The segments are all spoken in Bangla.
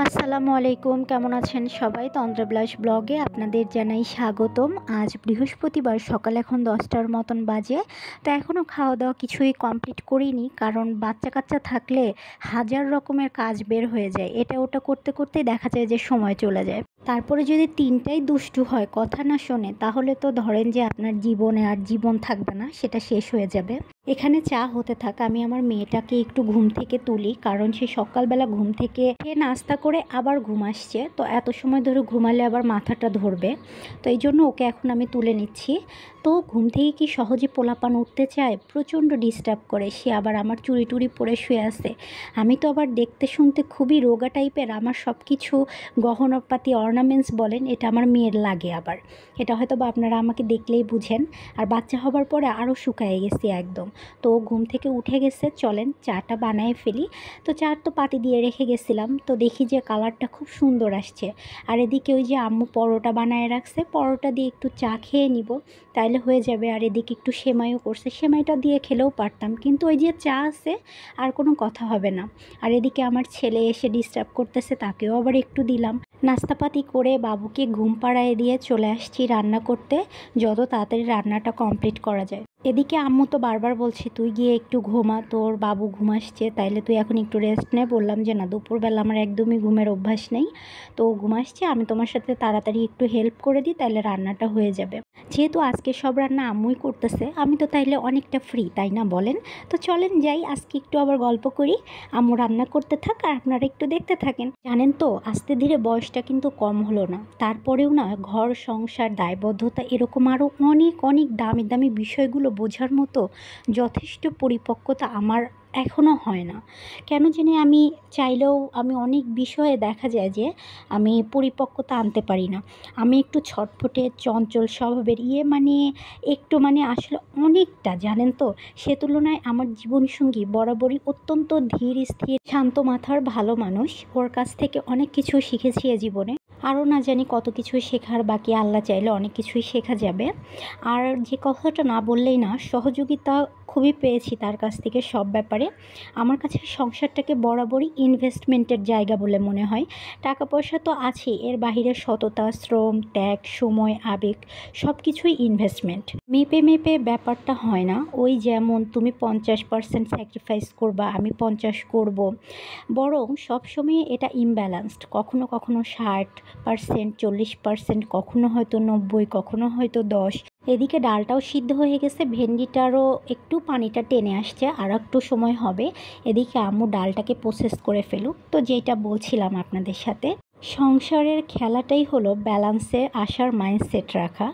আসসালামু আলাইকুম, কেমন আছেন সবাই? তন্দ্রাবিলাস ব্লগে আপনাদের জানাই স্বাগতম। আজ বৃহস্পতিবার, সকাল এখন 10টার মতন বাজে। তো এখনও খাওয়া দাওয়া কিছুই কমপ্লিট করিনি, কারণ বাচ্চা কাচ্চা থাকলে হাজার রকমের কাজ বের হয়ে যায়। এটা ওটা করতে করতেই দেখা যায় যে সময় চলে যায়। তারপরে যদি তিনটাই দুষ্টু হয়, কথা না শোনে, তাহলে তো ধরেন যে আপনার জীবনে আর জীবন থাকবে না, সেটা শেষ হয়ে যাবে। এখানে চা হতে থাক, আমি আমার মেয়েটাকে একটু ঘুম থেকে তুলি, কারণ সে সকালবেলা ঘুম থেকে খেয়ে নাস্তা করে আবার ঘুম আসছে। তো এত সময় ধরে ঘুমালে আবার মাথাটা ধরবে, তো এই জন্য ওকে এখন আমি তুলে নিচ্ছি। তো ঘুম থেকে কি সহজে পোলাপান উঠতে চায়, প্রচণ্ড ডিস্টার্ব করে। সে আবার আমার চুরি টুরি পরে শুয়ে আছে। আমি তো আবার দেখতে শুনতে খুবই রোগা টাইপের, আমার সব কিছু গহনাপাতি অর্নামেন্টস বলেন, এটা আমার মেয়ের লাগে। আবার এটা হয়তো বা আপনারা আমাকে দেখলেই বুঝেন। আর বাচ্চা হবার পরে আরও শুকায়ে গেছি একদম। তো ঘুম থেকে উঠে গেছে, চলেন চাটা বানিয়ে ফেলি। তো চার তো পাতি দিয়ে রেখে গেছিলাম, তো দেখি যে কালারটা খুব সুন্দর আসছে। আর এদিকে ওই যে আম্মু পরোটা বানায় রাখছে, পরোটা দিয়ে একটু চা খেয়ে নিব, তাইলে হয়ে যাবে। আর এদিকে একটু সেমাইও করছে, সেমাইটা দিয়ে খেলেও পারতাম, কিন্তু ওই যে চা আছে, আর কোনো কথা হবে না। আর এদিকে আমার ছেলে এসে ডিস্টার্ব করতেছে, তাকেও আবার একটু দিলাম। নাস্তাপাতি করে বাবুকে ঘুম পাড়ায় দিয়ে চলে আসছি রান্না করতে, যত তাড়াতাড়ি রান্নাটা কমপ্লিট করা যায়। এদিকে আম্মু তো বারবার বলছে তুই গিয়ে একটু ঘুমা, তোর বাবু ঘুম আসছে, তাইলে তুই এখন একটু রেস্ট নে। বললাম যে না, দুপুরবেলা আমার একদমই ঘুমের অভ্যাস নেই, তো ঘুম আসছে, আমি তোমার সাথে তাড়াতাড়ি একটু হেল্প করে দিই, তাইলে রান্নাটা হয়ে যাবে। যেহেতু আজকে সব রান্না আম্মুই করতেছে, আমি তো তাইলে অনেকটা ফ্রি, তাই না বলেন? তো চলেন যাই, আজকে একটু আবার গল্প করি। আম্মু রান্না করতে থাক আর আপনারা একটু দেখতে থাকেন। জানেন তো, আস্তে ধীরে বয়সটা কিন্তু কম হলো না, তারপরেও না ঘর সংসার দায়বদ্ধতা এরকম আরও অনেক অনেক দামি দামি বিষয়গুলো বোঝার মতো যথেষ্ট পরিপক্কতা আমার এখনও হয় না। কেন জানি আমি চাইলেও আমি অনেক বিষয়ে দেখা যায় যে আমি পরিপক্কতা আনতে পারি না। আমি একটু ছটফটে চঞ্চল স্বভাবের, একটু আসলে অনেকটা, জানেন তো। সে তুলনায় আমার জীবনসঙ্গী বরাবরই অত্যন্ত ধীর স্থির শান্ত মাথার ভালো মানুষ। ওর কাছ থেকে অনেক কিছু শিখেছি এ জীবনে, আরও না জানি কত কিছু শেখার বাকি। আল্লাহ চাইলে অনেক কিছুই শেখা যাবে। আর যে কথাটা না বললেই না, সহযোগিতা খুবই পেয়েছি তার কাছ থেকে সব ব্যাপারে। আমার কাছে সংসারটাকে বরাবরই ইনভেস্টমেন্টের জায়গা বলে মনে হয়। টাকা পয়সা তো আছেই, এর বাহিরে সততা, শ্রম, ত্যাগ, সময়, আবেগ সব কিছুই ইনভেস্টমেন্ট। মেপে মেপে ব্যাপারটা হয় না, ওই যেমন তুমি 50% স্যাক্রিফাইস করবা, আমি 50 করব, বরং সবসময় এটা ইমব্যালেন্সড। কখনো কখনো 60%, 40%, কখনো হয়তো 90, কখনো হয়তো 10। এদিকে ডালটাও সিদ্ধ হয়ে গেছে, ভেন্ডিটারও একটু পানিটা টেনে আসছে, আর একটু সময় হবে। এদিকে আম্মু ডালটাকে প্রসেস করে ফেলুক। তো যেটা বলছিলাম আপনাদের সাথে, সংসারের খেলাটাই হলো ব্যালান্সে আসার মাইন্ডসেট রাখা,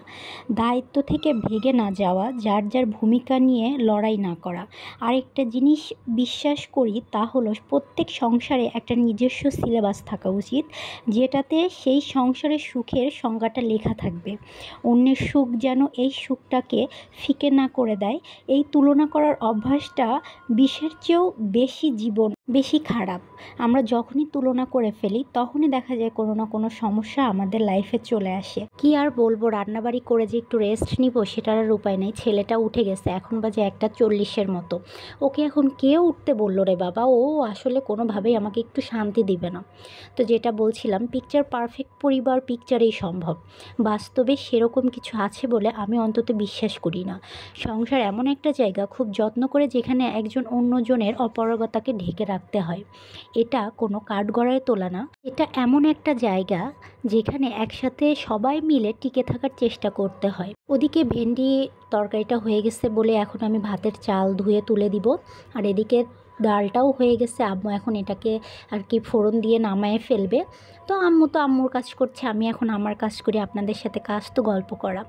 দায়িত্ব থেকে ভেগে না যাওয়া, যার যার ভূমিকা নিয়ে লড়াই না করা। আরেকটা জিনিস বিশ্বাস করি, তা হলো প্রত্যেক সংসারে একটা নিজস্ব সিলেবাস থাকা উচিত, যেটাতে সেই সংসারের সুখের সংজ্ঞাটা লেখা থাকবে। অন্যের সুখ যেন এই সুখটাকে ফিকে না করে দেয়। এই তুলনা করার অভ্যাসটা বিষের চেয়েও বেশি খারাপ। আমরা যখনই তুলনা করে ফেলি, তখনই দেখা যায় কোনো না কোনো সমস্যা আমাদের লাইফে চলে আসে। কি আর বলবো, রান্নাবাড়ি করে যে একটু রেস্ট নিব, সেটার আর উপায় নেই। ছেলেটা উঠে গেছে, এখন বাজে 1:40 মতো। ওকে এখন কে উঠতে বললো রে বাবা? ও আসলে কোনোভাবেই আমাকে একটু শান্তি দিবে না। তো যেটা বলছিলাম, পিকচার পারফেক্ট পরিবার পিকচারেই সম্ভব, বাস্তবে সেরকম কিছু আছে বলে আমি অন্তত বিশ্বাস করি না। সংসার এমন একটা জায়গা, খুব যত্ন করে, যেখানে একজন অন্যজনের অপারগতাকে ঢেকে রাখতে হয়। এটা কোনো কাঠগড়ায় তোলা না, এটা এমন একটা জায়গা যেখানে একসাথে সবাই মিলে টিকে থাকার চেষ্টা করতে হয়। ওদিকে ভেন্ডি তরকারিটা হয়ে গেছে বলে এখন আমি ভাতের চাল ধুয়ে তুলে দিব। আর এদিকে ডালটাও হয়ে গেছে, আম্মু এখন এটাকে আর কি ফোড়ন দিয়ে নামায়ে ফেলবে। তো আম্মু তো আম্মুর কাজ করছে, আমি এখন আমার কাজ করি, আপনাদের সাথে কাজ তো গল্প করা।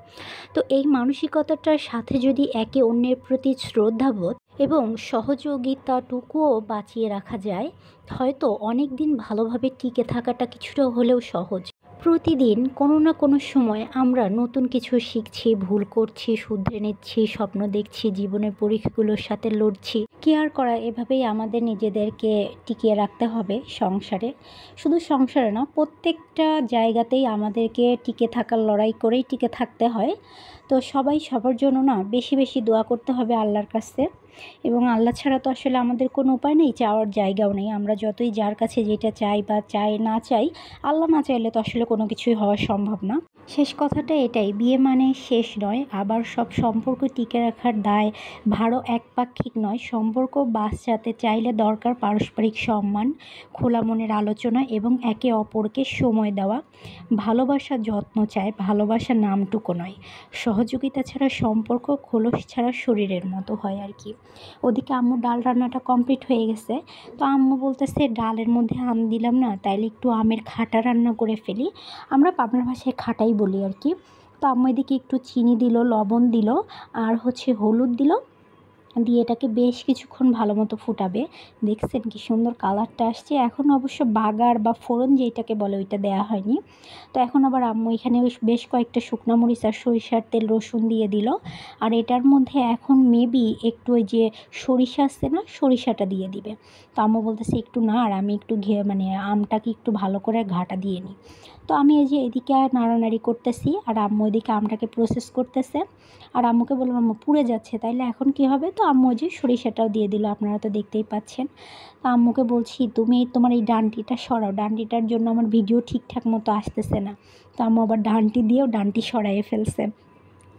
তো এই মানসিকতাটার সাথে যদি একে অন্যের প্রতি শ্রদ্ধাবোধ এবং সহযোগিতাটুকুও বাঁচিয়ে রাখা যায়, হয়তো অনেক দিন ভালোভাবে টিকে থাকাটা কিছুটা হলেও সহজ। প্রতিদিন কোনো না কোনো সময় আমরা নতুন কিছু শিখছি, ভুল করছি, শুধরে নিচ্ছি, স্বপ্ন দেখছি, জীবনের পরীক্ষাগুলোর সাথে লড়ছি। কেয়ার করা, এভাবেই আমাদের নিজেদেরকে টিকিয়ে রাখতে হবে সংসারে। শুধু সংসারে না, প্রত্যেকটা জায়গাতেই আমাদেরকে টিকে থাকার লড়াই করেই টিকে থাকতে হয়। তো তো সবাই সবার জন্য না বেশি বেশি দোয়া করতে হবে আল্লাহর কাছে, এবং আল্লাহ ছাড়া তো আসলে আমাদের কোনো উপায় নেই, চাওয়ার জায়গাও নেই। আমরা যতই যার কাছে যেটা চাই বা না চাই, আল্লাহ না চাইলে তো আসলে কোনো কিছুই হওয়া সম্ভব না। শেষ কথাটা এটাই, বিয়ে মানে শেষ নয়, আবার সব সম্পর্ক টিকে রাখার দায় ভারও একপাক্ষিক নয়। সম্পর্ক বাঁচাতে চাইলে দরকার পারস্পরিক সম্মান, খোলা মনের আলোচনা এবং একে অপরকে সময় দেওয়া। ভালোবাসা যত্ন চায়, ভালোবাসা নামটুকু নয়। সহযোগিতা ছাড়া সম্পর্ক খোলস ছাড়া শরীরের মতো হয় আর কি। ওদিকে আম্মু ডাল রান্নাটা কমপ্লিট হয়ে গেছে। তো আম্মু বলতেছে ডালের মধ্যে আম দিলাম না, তাইলে একটু আমের খাটা রান্না করে ফেলি। আমরা পাবনার ভাষায় খাটাই বলি আর কি। তো আম্মু এদিকে একটু চিনি দিল, লবণ দিল, আর হলুদ দিল, দিয়ে এটাকে বেশ কিছুক্ষণ ভালো মতো ফুটাবে। দেখছেন কি সুন্দর কালারটা আসছে। এখন অবশ্য বাগার বা ফোড়ন যেটাকে বলে ওইটা দেওয়া হয়নি। তো এখন আবার আম্মু এখানে বেশ কয়েকটা শুকনো মরিচ আর সরিষার তেল রসুন দিয়ে দিল। আর এটার মধ্যে এখন মেবি একটু ওই যে সরিষা আছে না, সরিষাটা দিয়ে দিবে। তো আম্মু বলতেছে একটু না, আর আমি একটু আমটাকে একটু ভালো করে ঘাটা দিয়ে নিই। তো আমি এই যে এদিকে নাড়ানাড়ি করতেছি, আর আম্মু এদিকে আমটাকে প্রসেস করতেছে। আর আম্মুকে বললাম আম্মু পুড়ে যাচ্ছে, তাইলে এখন কি হবে? তো আম্মু যে সরিষাটাও দিয়ে দিল, আপনারা তো দেখতেই পাচ্ছেন। তো আম্মুকে বলছি তুমি তোমার এই ডান্ডিটা সরাও, ডান্ডিটার জন্য আমার ভিডিও ঠিকঠাক মতো আসতেছে না। তো আম্মু আবার ডান্ডি দিয়েও ডান্ডি সরাইয়ে ফেলছে।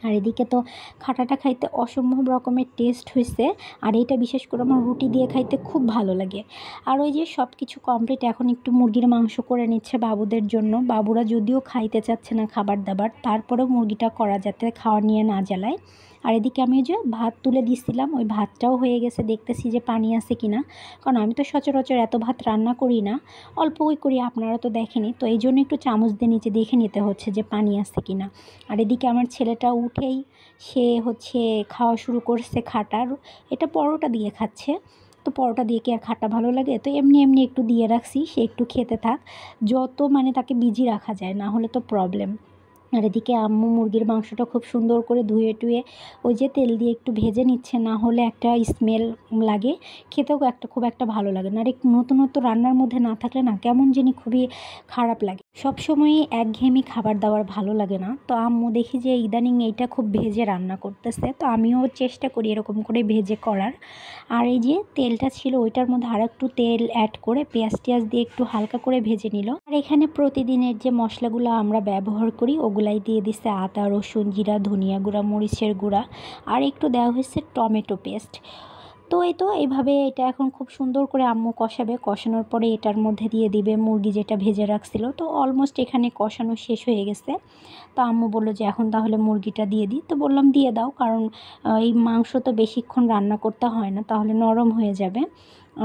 আর এদিকে তো খাটাটা খাইতে অসম্ভব রকমের টেস্ট হয়েছে। আর এটা বিশেষ করে আমার রুটি দিয়ে খাইতে খুব ভালো লাগে। আর ওই যে সব কিছু কমপ্লিট, এখন একটু মুরগির মাংস করে নিচ্ছে বাবুদের জন্য। বাবুরা যদিও খাইতে চাচ্ছে না খাবার দাবার, তারপরেও মুরগিটা করা যাতে খাওয়া নিয়ে না জ্বালায়। আর এদিকে আমি ওই যে ভাত তুলে দিছিলাম, ওই ভাতটাও হয়ে গেছে, দেখতেছি যে পানি আছে কিনা। কারণ আমি তো সচরাচর এত ভাত রান্না করি না, অল্পই করি, আপনারা তো দেখেনি। তো এই জন্য একটু চামচ দিয়ে নিচে দেখে নিতে হচ্ছে যে পানি আছে কিনা। আর এদিকে আমার ছেলেটা উঠেই সে খাওয়া শুরু করছে খাটার। এটা পরোটা দিয়ে খাচ্ছে। তো পরোটা দিয়ে কি আর খাটা ভালো লাগে? তো এমনি এমনি একটু দিয়ে রাখছি, সে একটু খেতে থাক। যত তাকে বিজি রাখা যায়, না হলে তো প্রবলেম। আর এদিকে আম্মু মুরগির মাংসটা খুব সুন্দর করে ধুয়ে টুয়ে ওই যে তেল দিয়ে একটু ভেজে নিচ্ছে, না হলে একটা স্মেল লাগে, খেতেও খুব একটা ভালো লাগে না। আর একটু নতুনত্ব রান্নার মধ্যে না থাকলে না কেমন জানি খুবই খারাপ লাগে। সবসময়ই একঘেয়েমি খাবার দাবার ভালো লাগে না। তো আম্মু দেখি যে ইদানিং এইটা খুব ভেজে রান্না করতেছে, তো আমিও চেষ্টা করি এরকম করে ভেজে করার। আর এই যে তেলটা ছিল ওইটার মধ্যে আর একটু তেল অ্যাড করে পেঁয়াজ টিয়াজ দিয়ে একটু হালকা করে ভেজে নিল। আর এখানে প্রতিদিনের যে মশলাগুলো আমরা ব্যবহার করি ওগুলাই দিয়ে দিচ্ছে, আদা রসুন জিরা ধনিয়া গুঁড়া মরিচের গুঁড়া, আর একটু দেওয়া হয়েছে টমেটো পেস্ট। তো এইভাবে এটা এখন খুব সুন্দর করে আম্মু কষাবে। কষানোর পরে এটার মধ্যে দিয়ে দিবে মুরগি যেটা ভেজে রাখছিল। তো অলমোস্ট এখানে কষানো শেষ হয়ে গেছে। তো আম্মু বললো যে এখন তাহলে মুরগিটা দিয়ে দিই। তো বললাম দিয়ে দাও, কারণ এই মাংস তো বেশিক্ষণ রান্না করতে হয় না, তাহলে নরম হয়ে যাবে।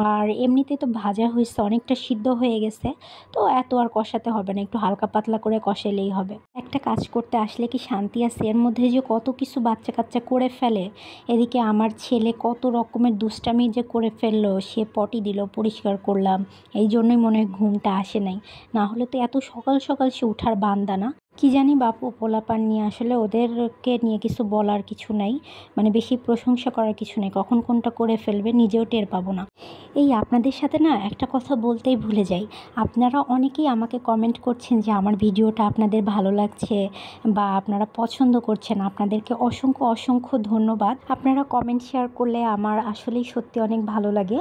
আর এমনিতে তো ভাজা হয়েছে, অনেকটা সিদ্ধ হয়ে গেছে, তো এত আর কষাতে হবে না, একটু হালকা পাতলা করে কষালেই হবে। একটা কাজ করতে আসলে কি শান্তি আছে? এর মধ্যে যে কত কিছু বাচ্চা কাচ্চা করে ফেলে। এদিকে আমার ছেলে কত রকমের দুষ্টামি যে করে ফেললো, সে পটি দিল, পরিষ্কার করলাম, এই জন্যই মনে হয় ঘুমটা আসে নাই, না হলে তো এত সকাল সকাল সে উঠার বান্দা না। কি জানি বাপু পোলাপান নিয়ে আসলে ওদেরকে নিয়ে কিছু বলার কিছু নাই, বেশি প্রশংসা করার কিছু নেই, কখন কোনটা করে ফেলবে নিজেও টের পাবো না। এই আপনাদের সাথে না একটা কথা বলতেই ভুলে যাই, আপনারা অনেকেই আমাকে কমেন্ট করছেন যে আমার ভিডিওটা আপনাদের ভালো লাগছে বা আপনারা পছন্দ করছেন, আপনাদেরকে অসংখ্য অসংখ্য ধন্যবাদ। আপনারা কমেন্ট শেয়ার করলে আমার আসলেই সত্যি অনেক ভালো লাগে,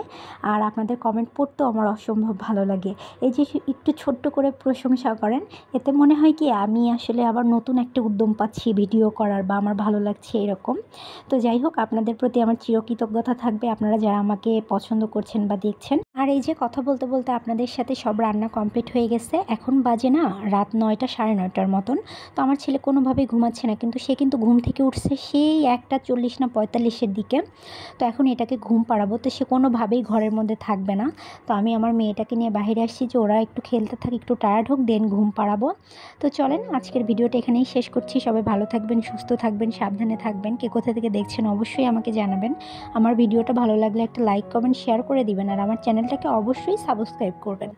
আর আপনাদের কমেন্ট পড়তেও আমার অসম্ভব ভালো লাগে। এই যে একটু ছোট্ট করে প্রশংসা করেন, এতে মনে হয় কি আমি আসলে আবার নতুন একটা উদ্যম পাচ্ছি ভিডিও করার, বা আমার ভালো লাগছে এরকম। তো যাই হোক, আপনাদের প্রতি আমার চিরকৃতজ্ঞতা থাকবে, আপনারা যারা আমাকে পছন্দ করছেন বা দেখছেন। আর এই যে কথা বলতে বলতে আপনাদের সাথে সব রান্না কমপ্লিট হয়ে গেছে। এখন বাজে না রাত 9টা 9:30 মতন। তো আমার ছেলে কোনোভাবেই ঘুমাচ্ছে না, কিন্তু সে ঘুম থেকে উঠছে সেই 1:40 না 45-এর দিকে। তো এখন এটাকে ঘুম পাড়াবো, তো সে কোনোভাবেই ঘরের মধ্যে থাকবে না। তো আমি আমার মেয়েটাকে নিয়ে বাইরে আসছি যে ওরা একটু খেলতে থাকে, একটু টায়ার্ড হোক, দেন ঘুম পাড়াবো। তো চলেন আজকের ভিডিওটা এখানেই শেষ করছি। সবাই ভালো থাকবেন, সুস্থ থাকবেন, সাবধানে থাকবেন। কে কোথা থেকে দেখছেন অবশ্যই আমাকে জানাবেন। আমার ভিডিওটা ভালো লাগলে একটা লাইক কমেন্ট শেয়ার করে দিবেন, আর আমার চ্যানেলটাকে অবশ্যই সাবস্ক্রাইব করবেন।